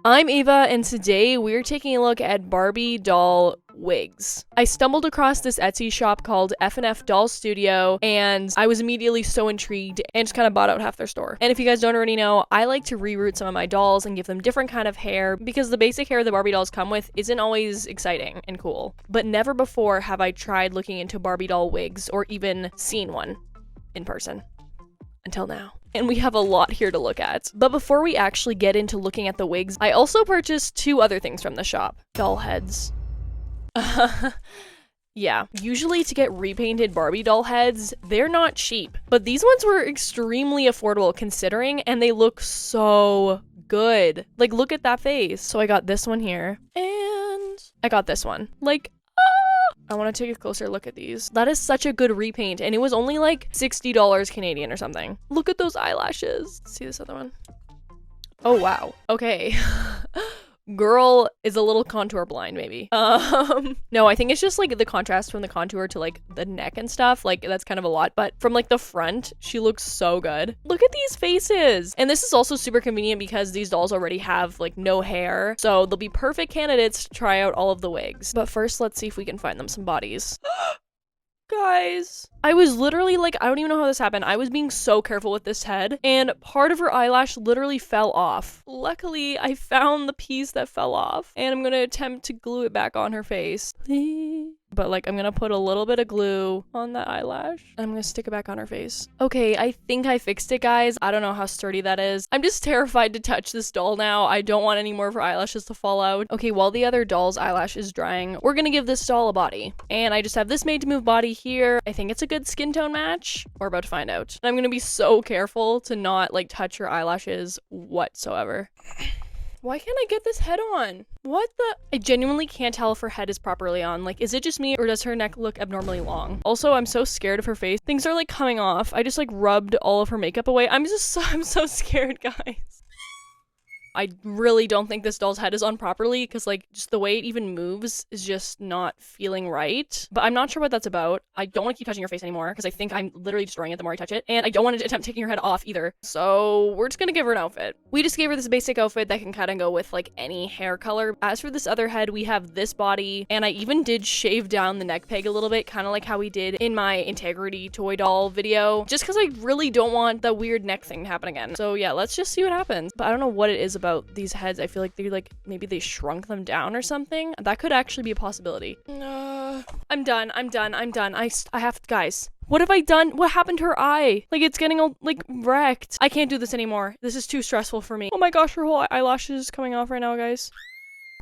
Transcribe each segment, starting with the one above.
I'm Ava, and today we're taking a look at Barbie doll wigs. I stumbled across this Etsy shop called F&F Doll Studio, and I was immediately so intrigued and just kind of bought out half their store. And if you guys don't already know, I like to reroot some of my dolls and give them different kind of hair because the basic hair the Barbie dolls come with isn't always exciting and cool. But never before have I tried looking into Barbie doll wigs or even seen one in person. Until now. And we have a lot here to look at. But before we actually get into looking at the wigs, I also purchased two other things from the shop. Doll heads. Yeah, usually to get repainted Barbie doll heads, they're not cheap. But these ones were extremely affordable considering, and they look so good. Like, look at that face. So I got this one here, and I got this one. Like, I want to take a closer look at these. That is such a good repaint, and it was only like $60 Canadian or something. Look at those eyelashes. Let's see this other one. Oh, wow. Okay. Girl is a little contour blind, maybe. No, I think it's just like the contrast from the contour to like the neck and stuff. Like that's kind of a lot, but from like the front, she looks so good. Look at these faces. And this is also super convenient because these dolls already have like no hair. So they'll be perfect candidates to try out all of the wigs. But first, let's see if we can find them some bodies. Guys, I was literally like, I don't even know how this happened. I was being so careful with this head and part of her eyelash literally fell off. Luckily, I found the piece that fell off and I'm gonna attempt to glue it back on her face. But like, I'm gonna put a little bit of glue on that eyelash. I'm gonna stick it back on her face. Okay, I think I fixed it, guys. I don't know how sturdy that is. I'm just terrified to touch this doll now. I don't want any more of her eyelashes to fall out. Okay, while the other doll's eyelash is drying, we're gonna give this doll a body. And I just have this made to move body here. I think it's a good skin tone match. We're about to find out. And I'm gonna be so careful to not like touch her eyelashes whatsoever. Why can't I get this head on? What the? I genuinely can't tell if her head is properly on. Like, is it just me or does her neck look abnormally long? Also, I'm so scared of her face. Things are like coming off. I just like rubbed all of her makeup away. I'm so scared, guys. I really don't think this doll's head is on properly because like just the way it even moves is just not feeling right. But I'm not sure what that's about. I don't want to keep touching her face anymore because I think I'm literally destroying it the more I touch it. And I don't want to attempt taking her head off either. So we're just gonna give her an outfit. We just gave her this basic outfit that can kind of go with like any hair color. As for this other head, we have this body and I even did shave down the neck peg a little bit, kind of like how we did in my Integrity toy doll video, just because I really don't want the weird neck thing to happen again. So yeah, let's just see what happens. But I don't know what it is about these heads. I feel like they're like, maybe they shrunk them down or something. That could actually be a possibility. I'm done. I have to, guys. What have I done? What happened to her eye? Like, it's getting all, like, wrecked. I can't do this anymore. This is too stressful for me. Oh my gosh, her whole eyelash is coming off right now, guys.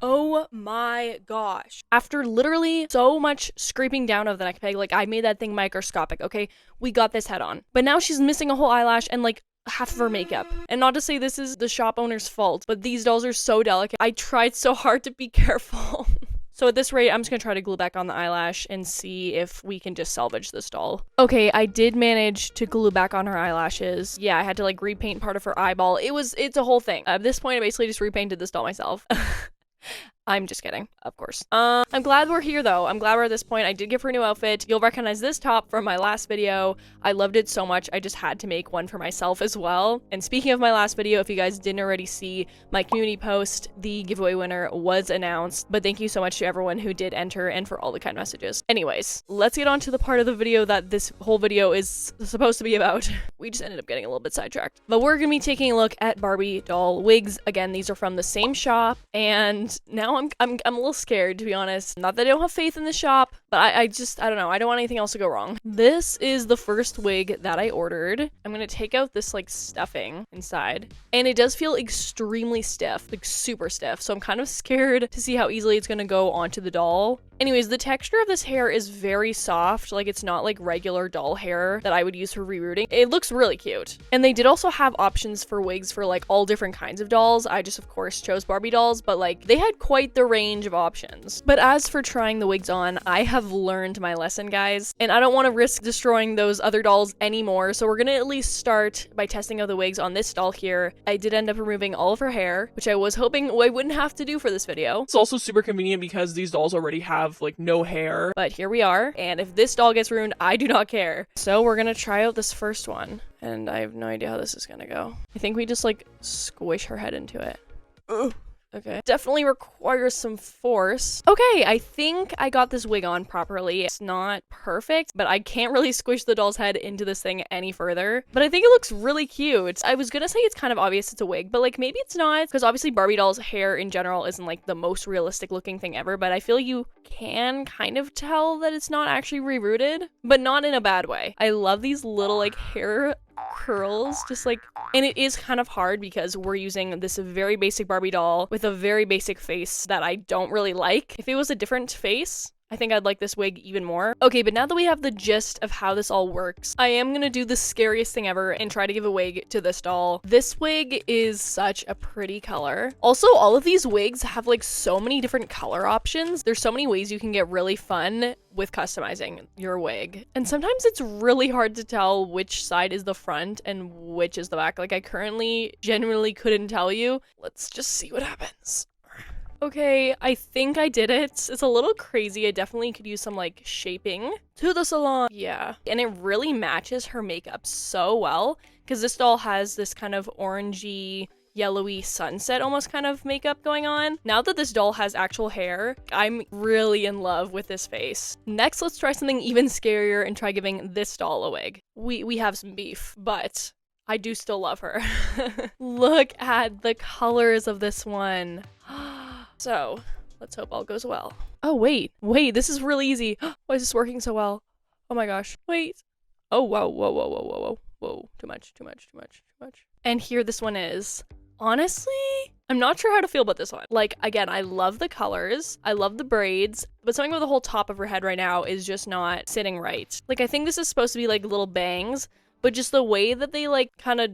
Oh my gosh. After literally so much scraping down of the neck peg, like, I made that thing microscopic, okay? We got this head on. But now she's missing a whole eyelash and, like, half of her makeup. And not to say this is the shop owner's fault, but these dolls are so delicate. I tried so hard to be careful. So at this rate, I'm just gonna try to glue back on the eyelash and see if we can just salvage this doll. Okay, I did manage to glue back on her eyelashes. Yeah, I had to like repaint part of her eyeball. It's a whole thing. At this point, I basically just repainted this doll myself. I'm just kidding, of course. I'm glad we're here though. I'm glad we're at this point. I did give her a new outfit. You'll recognize this top from my last video. I loved it so much. I just had to make one for myself as well. And speaking of my last video, if you guys didn't already see my community post, the giveaway winner was announced. But thank you so much to everyone who did enter and for all the kind messages. Anyways, let's get on to the part of the video that this whole video is supposed to be about. We just ended up getting a little bit sidetracked. But we're gonna be taking a look at Barbie doll wigs. Again, these are from the same shop, and now I'm a little scared, to be honest. Not that I don't have faith in the shop, but I don't know. I don't want anything else to go wrong. This is the first wig that I ordered. I'm gonna take out this like stuffing inside, and it does feel extremely stiff, like super stiff. So I'm kind of scared to see how easily it's gonna go onto the doll. Anyways, the texture of this hair is very soft. Like, it's not like regular doll hair that I would use for rerouting. It looks really cute. And they did also have options for wigs for like all different kinds of dolls. I just, of course, chose Barbie dolls, but like they had quite the range of options. But as for trying the wigs on, I have learned my lesson, guys, and I don't want to risk destroying those other dolls anymore. So we're gonna at least start by testing out the wigs on this doll here. I did end up removing all of her hair, which I was hoping I wouldn't have to do for this video. It's also super convenient because these dolls already have like no hair. But here we are, and if this doll gets ruined, I do not care. So we're gonna try out this first one, and I have no idea how this is gonna go. I think we just like squish her head into it. Ugh. Okay. Definitely requires some force. Okay, I think I got this wig on properly. It's not perfect, but I can't really squish the doll's head into this thing any further. But I think it looks really cute. I was gonna say it's kind of obvious it's a wig, but like maybe it's not, because obviously Barbie doll's hair in general isn't like the most realistic looking thing ever, but I feel you can kind of tell that it's not actually rerouted, but not in a bad way. I love these little like hair curls, just like, and it is kind of hard because we're using this very basic Barbie doll with a very basic face that I don't really like. If it was a different face, I think I'd like this wig even more. Okay, but now that we have the gist of how this all works, I am gonna do the scariest thing ever and try to give a wig to this doll. This wig is such a pretty color. Also, all of these wigs have like so many different color options. There's so many ways you can get really fun with customizing your wig. And sometimes it's really hard to tell which side is the front and which is the back. Like I currently genuinely couldn't tell you. Let's just see what happens. Okay, I think I did it. It's a little crazy. I definitely could use some like shaping to the salon. Yeah, and it really matches her makeup so well because this doll has this kind of orangey, yellowy sunset almost kind of makeup going on. Now that this doll has actual hair, I'm really in love with this face. Next, let's try something even scarier and try giving this doll a wig. We have some beef, but I do still love her. Look at the colors of this one. So, let's hope all goes well. Oh, wait, this is really easy. Why is this working so well? Oh my gosh, wait. Oh, whoa, too much. And here this one is. Honestly, I'm not sure how to feel about this one. Like, again, I love the colors, I love the braids, but something with the whole top of her head right now is just not sitting right. Like, I think this is supposed to be like little bangs, but just the way that they like kind of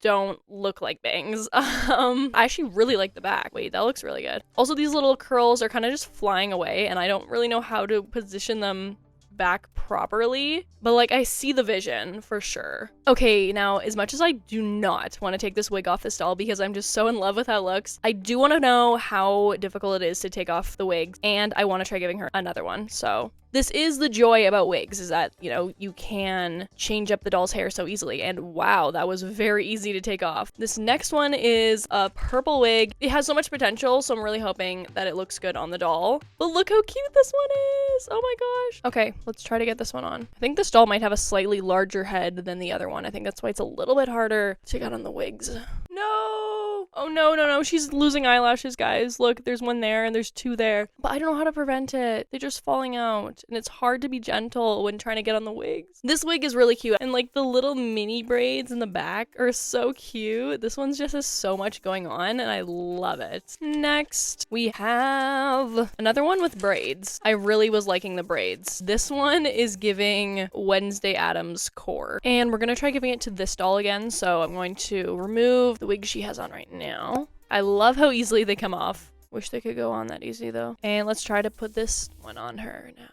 don't look like bangs. I actually really like the back. Wait, that looks really good. Also, these little curls are kind of just flying away and I don't really know how to position them back properly, but like I see the vision for sure. Okay, now as much as I do not want to take this wig off this doll because I'm just so in love with how it looks, I do want to know how difficult it is to take off the wigs, and I want to try giving her another one. So this is the joy about wigs, is that, you know, you can change up the doll's hair so easily, and wow, that was very easy to take off. This next one is a purple wig. It has so much potential, so I'm really hoping that it looks good on the doll. But look how cute this one is! Oh my gosh. Okay, let's try to get this one on. I think this doll might have a slightly larger head than the other one. I think that's why it's a little bit harder to get on the wigs. No! Oh no, she's losing eyelashes, guys. Look, there's one there and there's two there. But I don't know how to prevent it. They're just falling out. And it's hard to be gentle when trying to get on the wigs. This wig is really cute. And like the little mini braids in the back are so cute. This one just has so much going on and I love it. Next, we have another one with braids. I really was liking the braids. This one is giving Wednesday Addams core. And we're gonna try giving it to this doll again. So I'm going to remove the wig she has on right now. I love how easily they come off. Wish they could go on that easy though. And let's try to put this one on her now.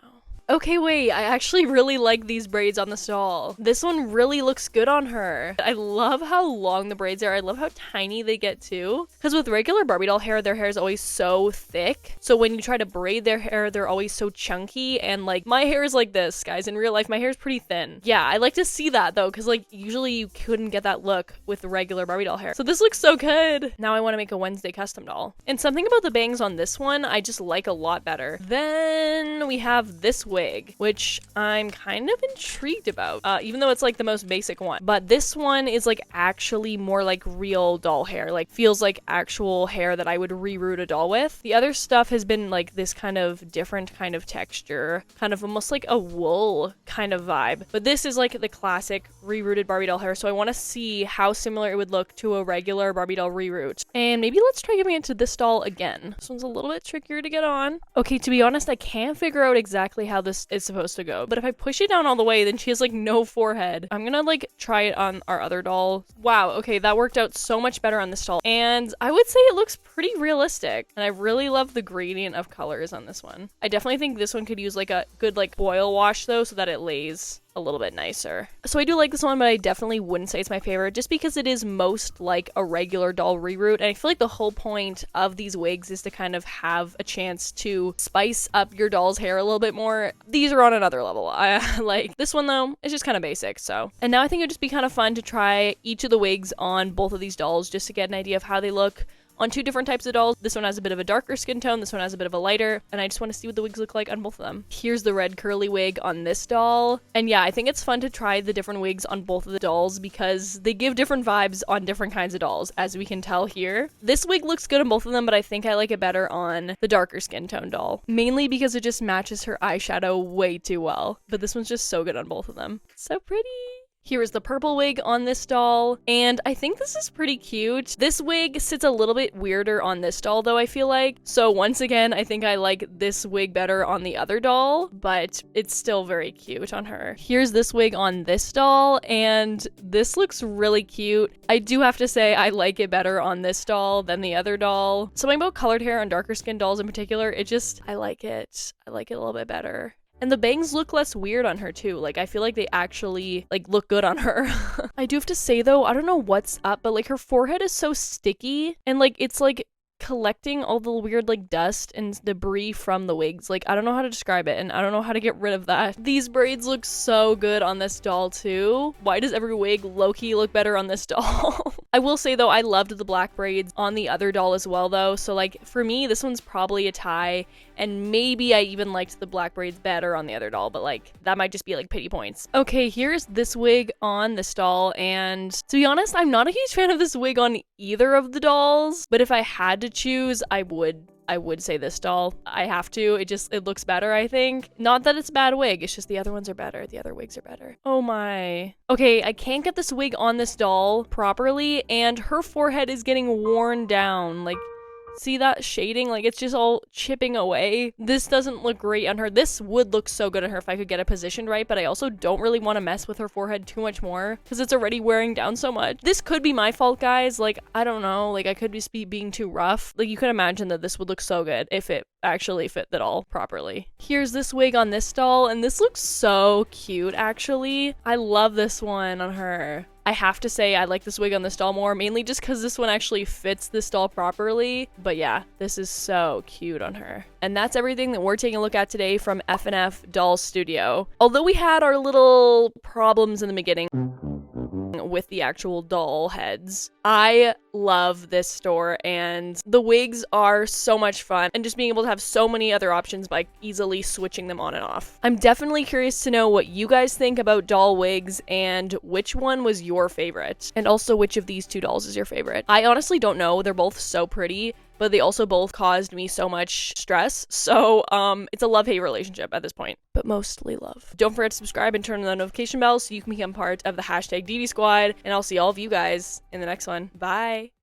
Okay, wait, I actually really like these braids on this doll. This one really looks good on her. I love how long the braids are. I love how tiny they get too. Because with regular Barbie doll hair, their hair is always so thick. So when you try to braid their hair, they're always so chunky. And like, my hair is like this, guys. In real life, my hair is pretty thin. Yeah, I like to see that though, because like, usually you couldn't get that look with the regular Barbie doll hair. So this looks so good. Now I want to make a Wednesday custom doll. And something about the bangs on this one, I just like a lot better. Then we have this wig, which I'm kind of intrigued about, even though it's like the most basic one. But this one is like actually more like real doll hair, like feels like actual hair that I would reroot a doll with. The other stuff has been like this kind of different kind of texture, kind of almost like a wool kind of vibe. But this is like the classic rerooted Barbie doll hair, so I want to see how similar it would look to a regular Barbie doll reroot. And maybe let's try giving it to this doll again. This one's a little bit trickier to get on. Okay, to be honest, I can't figure out exactly how this is supposed to go, but if I push it down all the way, then she has like no forehead. I'm gonna like try it on our other doll. Wow, okay, that worked out so much better on this doll, and I would say it looks pretty realistic, and I really love the gradient of colors on this one. I definitely think this one could use like a good like boil wash though, so that it lays a little bit nicer. So I do like this one, but I definitely wouldn't say it's my favorite just because it is most like a regular doll reroot, and I feel like the whole point of these wigs is to kind of have a chance to spice up your doll's hair a little bit more. These are on another level. I like this one though, it's just kind of basic. So, and now I think it would just be kind of fun to try each of the wigs on both of these dolls just to get an idea of how they look on 2 different types of dolls. This one has a bit of a darker skin tone, this one has a bit of a lighter, and I just want to see what the wigs look like on both of them. Here's the red curly wig on this doll. And yeah, I think it's fun to try the different wigs on both of the dolls because they give different vibes on different kinds of dolls, as we can tell here. This wig looks good on both of them, but I think I like it better on the darker skin tone doll, mainly because it just matches her eyeshadow way too well. But this one's just so good on both of them. So pretty. Here is the purple wig on this doll, and I think this is pretty cute. This wig sits a little bit weirder on this doll though, I feel like. So once again, I think I like this wig better on the other doll, but it's still very cute on her. Here's this wig on this doll, and this looks really cute. I do have to say I like it better on this doll than the other doll. Something about colored hair on darker skin dolls in particular, I like it. I like it a little bit better. And the bangs look less weird on her too. Like, I feel like they actually, like, look good on her. I do have to say though, I don't know what's up, but like her forehead is so sticky and like it's like collecting all the weird like dust and debris from the wigs. Like, I don't know how to describe it and I don't know how to get rid of that. These braids look so good on this doll too. Why does every wig low-key look better on this doll? I will say though, I loved the black braids on the other doll as well though. So like for me, this one's probably a tie, and maybe I even liked the black braids better on the other doll, but like that might just be like pity points. Okay, here's this wig on this doll, and to be honest, I'm not a huge fan of this wig on either of the dolls, but if I had to choose, I would say this doll. I have to. It looks better, I think. Not that it's a bad wig, it's just the other ones are better. The other wigs are better. Oh my. Okay, I can't get this wig on this doll properly, and her forehead is getting worn down. Like, see that shading? Like, it's just all chipping away. This doesn't look great on her. This would look so good on her if I could get it positioned right, but I also don't really want to mess with her forehead too much more because it's already wearing down so much. This could be my fault, guys. Like, I don't know. Like, I could just be being too rough. Like, you could imagine that this would look so good if it actually fit the doll properly. Here's this wig on this doll, and this looks so cute, actually. I love this one on her. I have to say I like this wig on this doll more, mainly just because this one actually fits this doll properly. But yeah, this is so cute on her. And that's everything that we're taking a look at today from F&F Dolls Studio. Although we had our little problems in the beginning with the actual doll heads, I love this store, and the wigs are so much fun, and just being able to have so many other options by easily switching them on and off. I'm definitely curious to know what you guys think about doll wigs and which one was your favorite, and also which of these 2 dolls is your favorite. I honestly don't know. They're both so pretty, but they also both caused me so much stress. So it's a love-hate relationship at this point, but mostly love. Don't forget to subscribe and turn on the notification bell so you can become part of the hashtag DD Squad, and I'll see all of you guys in the next one. Bye.